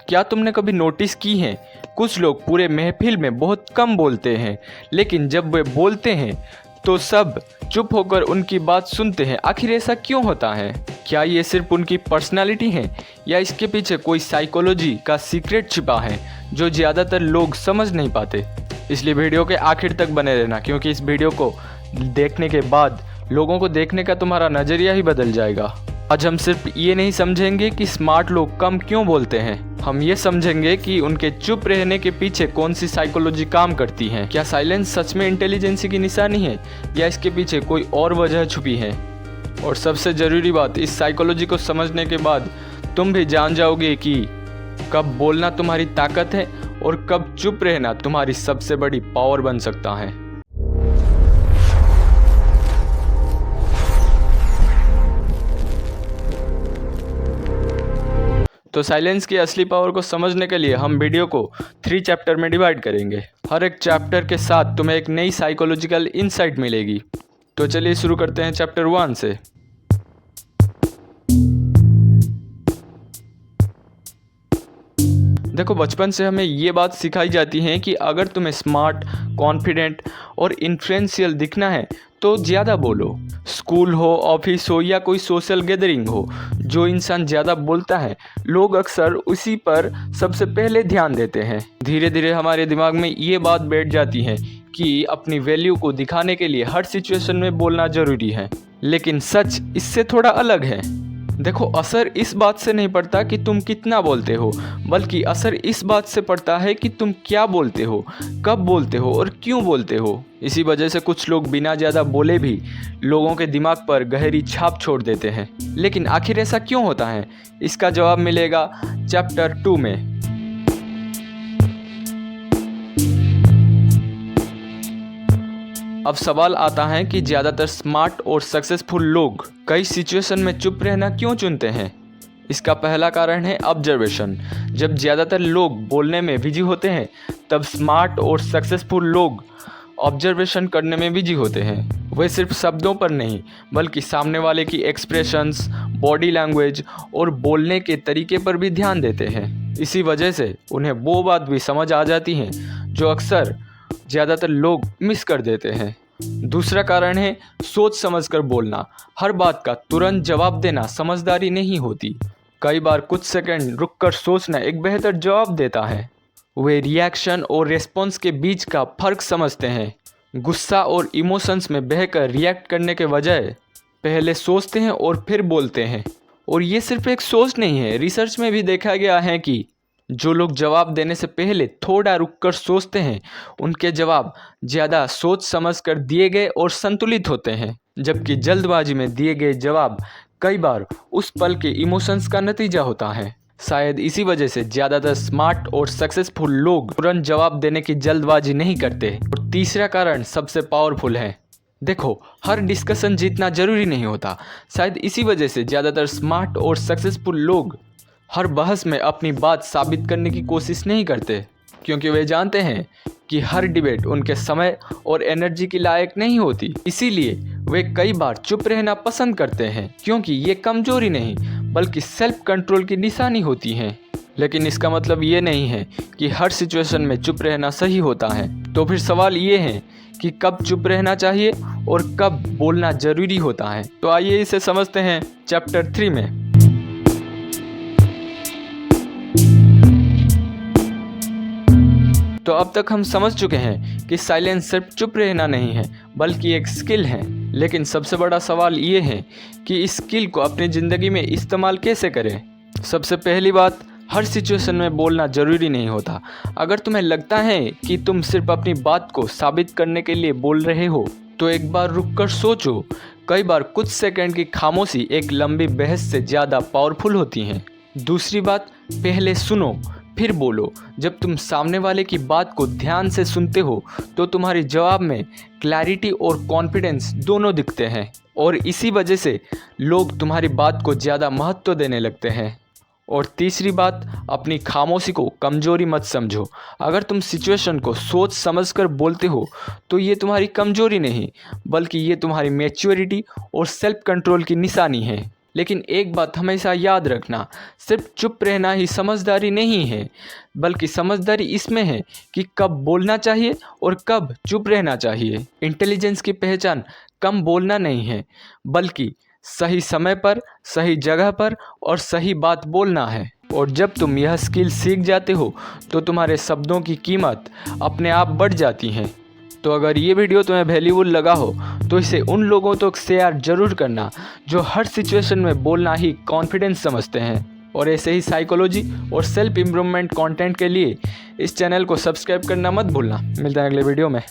क्या तुमने कभी नोटिस की है, कुछ लोग पूरे महफिल में बहुत कम बोलते हैं, लेकिन जब वे बोलते हैं तो सब चुप होकर उनकी बात सुनते हैं। आखिर ऐसा क्यों होता है? क्या ये सिर्फ उनकी पर्सनालिटी है या इसके पीछे कोई साइकोलॉजी का सीक्रेट छिपा है जो ज़्यादातर लोग समझ नहीं पाते? इसलिए वीडियो के आखिर तक बने रहना, क्योंकि इस वीडियो को देखने के बाद लोगों को देखने का तुम्हारा नज़रिया ही बदल जाएगा। आज हम सिर्फ ये नहीं समझेंगे कि स्मार्ट लोग कम क्यों बोलते हैं, हम ये समझेंगे कि उनके चुप रहने के पीछे कौन सी साइकोलॉजी काम करती है। क्या साइलेंस सच में इंटेलिजेंसी की निशानी है या इसके पीछे कोई और वजह छुपी है? और सबसे ज़रूरी बात, इस साइकोलॉजी को समझने के बाद तुम भी जान जाओगे कि कब बोलना तुम्हारी ताकत है और कब चुप रहना तुम्हारी सबसे बड़ी पावर बन सकता है। तो साइलेंस की असली पावर को समझने के लिए हम वीडियो को 3 चैप्टर में डिवाइड करेंगे। हर एक चैप्टर के साथ तुम्हें एक नई साइकोलॉजिकल इनसाइट मिलेगी। तो चलिए शुरू करते हैं चैप्टर 1 से। देखो, बचपन से हमें ये बात सिखाई जाती है कि अगर तुम्हें स्मार्ट, कॉन्फिडेंट और इन्फ्लुएंशियल दिखना है तो ज़्यादा बोलो। स्कूल हो, ऑफिस हो या कोई सोशल गैदरिंग हो, जो इंसान ज़्यादा बोलता है लोग अक्सर उसी पर सबसे पहले ध्यान देते हैं। धीरे धीरे हमारे दिमाग में ये बात बैठ जाती है कि अपनी वैल्यू को दिखाने के लिए हर सिचुएशन में बोलना ज़रूरी है। लेकिन सच इससे थोड़ा अलग है। देखो, असर इस बात से नहीं पड़ता कि तुम कितना बोलते हो, बल्कि असर इस बात से पड़ता है कि तुम क्या बोलते हो, कब बोलते हो और क्यों बोलते हो। इसी वजह से कुछ लोग बिना ज़्यादा बोले भी लोगों के दिमाग पर गहरी छाप छोड़ देते हैं। लेकिन आखिर ऐसा क्यों होता है, इसका जवाब मिलेगा चैप्टर 2 में। अब सवाल आता है कि ज़्यादातर स्मार्ट और सक्सेसफुल लोग कई सिचुएशन में चुप रहना क्यों चुनते हैं। इसका पहला कारण है ऑब्जर्वेशन। जब ज़्यादातर लोग बोलने में बिजी होते हैं तब स्मार्ट और सक्सेसफुल लोग ऑब्जर्वेशन करने में बिजी होते हैं। वे सिर्फ शब्दों पर नहीं बल्कि सामने वाले की एक्सप्रेशंस, बॉडी लैंग्वेज और बोलने के तरीके पर भी ध्यान देते हैं। इसी वजह से उन्हें वो बात भी समझ आ जाती है जो अक्सर ज़्यादातर लोग मिस कर देते हैं। दूसरा कारण है सोच समझकर बोलना। हर बात का तुरंत जवाब देना समझदारी नहीं होती। कई बार कुछ सेकंड रुककर सोचना एक बेहतर जवाब देता है। वे रिएक्शन और रिस्पॉन्स के बीच का फ़र्क समझते हैं। गुस्सा और इमोशंस में बहकर रिएक्ट करने के बजाय पहले सोचते हैं और फिर बोलते हैं। और ये सिर्फ एक सोच नहीं है, रिसर्च में भी देखा गया है कि जो लोग जवाब देने से पहले थोड़ा रुककर सोचते हैं उनके जवाब ज़्यादा सोच समझकर दिए गए और संतुलित होते हैं, जबकि जल्दबाजी में दिए गए जवाब कई बार उस पल के इमोशंस का नतीजा होता है। शायद इसी वजह से ज़्यादातर स्मार्ट और सक्सेसफुल लोग तुरंत जवाब देने की जल्दबाजी नहीं करते। और तीसरा कारण सबसे पावरफुल है। देखो, हर डिस्कशन जीतना जरूरी नहीं होता। शायद इसी वजह से ज़्यादातर स्मार्ट और सक्सेसफुल लोग हर बहस में अपनी बात साबित करने की कोशिश नहीं करते, क्योंकि वे जानते हैं कि हर डिबेट उनके समय और एनर्जी के लायक नहीं होती। इसीलिए वे कई बार चुप रहना पसंद करते हैं, क्योंकि ये कमजोरी नहीं बल्कि सेल्फ कंट्रोल की निशानी होती है। लेकिन इसका मतलब ये नहीं है कि हर सिचुएशन में चुप रहना सही होता है। तो फिर सवाल ये है कि कब चुप रहना चाहिए और कब बोलना ज़रूरी होता है। तो आइए इसे समझते हैं चैप्टर 3 में। तो अब तक हम समझ चुके हैं कि साइलेंस सिर्फ चुप रहना नहीं है बल्कि एक स्किल है। लेकिन सबसे बड़ा सवाल ये है कि इस स्किल को अपनी ज़िंदगी में इस्तेमाल कैसे करें। सबसे पहली बात, हर सिचुएशन में बोलना ज़रूरी नहीं होता। अगर तुम्हें लगता है कि तुम सिर्फ अपनी बात को साबित करने के लिए बोल रहे हो तो एक बार रुककर सोचो। कई बार कुछ सेकंड की खामोशी एक लंबी बहस से ज़्यादा पावरफुल होती हैं। दूसरी बात, पहले सुनो फिर बोलो। जब तुम सामने वाले की बात को ध्यान से सुनते हो तो तुम्हारे जवाब में क्लैरिटी और कॉन्फिडेंस दोनों दिखते हैं, और इसी वजह से लोग तुम्हारी बात को ज़्यादा महत्व देने लगते हैं। और तीसरी बात, अपनी खामोशी को कमज़ोरी मत समझो। अगर तुम सिचुएशन को सोच समझकर बोलते हो तो ये तुम्हारी कमज़ोरी नहीं बल्कि ये तुम्हारी मैच्योरिटी और सेल्फ कंट्रोल की निशानी है। लेकिन एक बात हमेशा याद रखना, सिर्फ चुप रहना ही समझदारी नहीं है, बल्कि समझदारी इसमें है कि कब बोलना चाहिए और कब चुप रहना चाहिए। इंटेलिजेंस की पहचान कम बोलना नहीं है, बल्कि सही समय पर, सही जगह पर और सही बात बोलना है। और जब तुम यह स्किल सीख जाते हो तो तुम्हारे शब्दों की कीमत अपने आप बढ़ जाती है। तो अगर ये वीडियो तुम्हें वैल्यूबल लगा हो तो इसे उन लोगों तक शेयर जरूर करना जो हर सिचुएशन में बोलना ही कॉन्फिडेंस समझते हैं। और ऐसे ही साइकोलॉजी और सेल्फ इम्प्रूवमेंट कंटेंट के लिए इस चैनल को सब्सक्राइब करना मत भूलना। मिलते हैं अगले वीडियो में।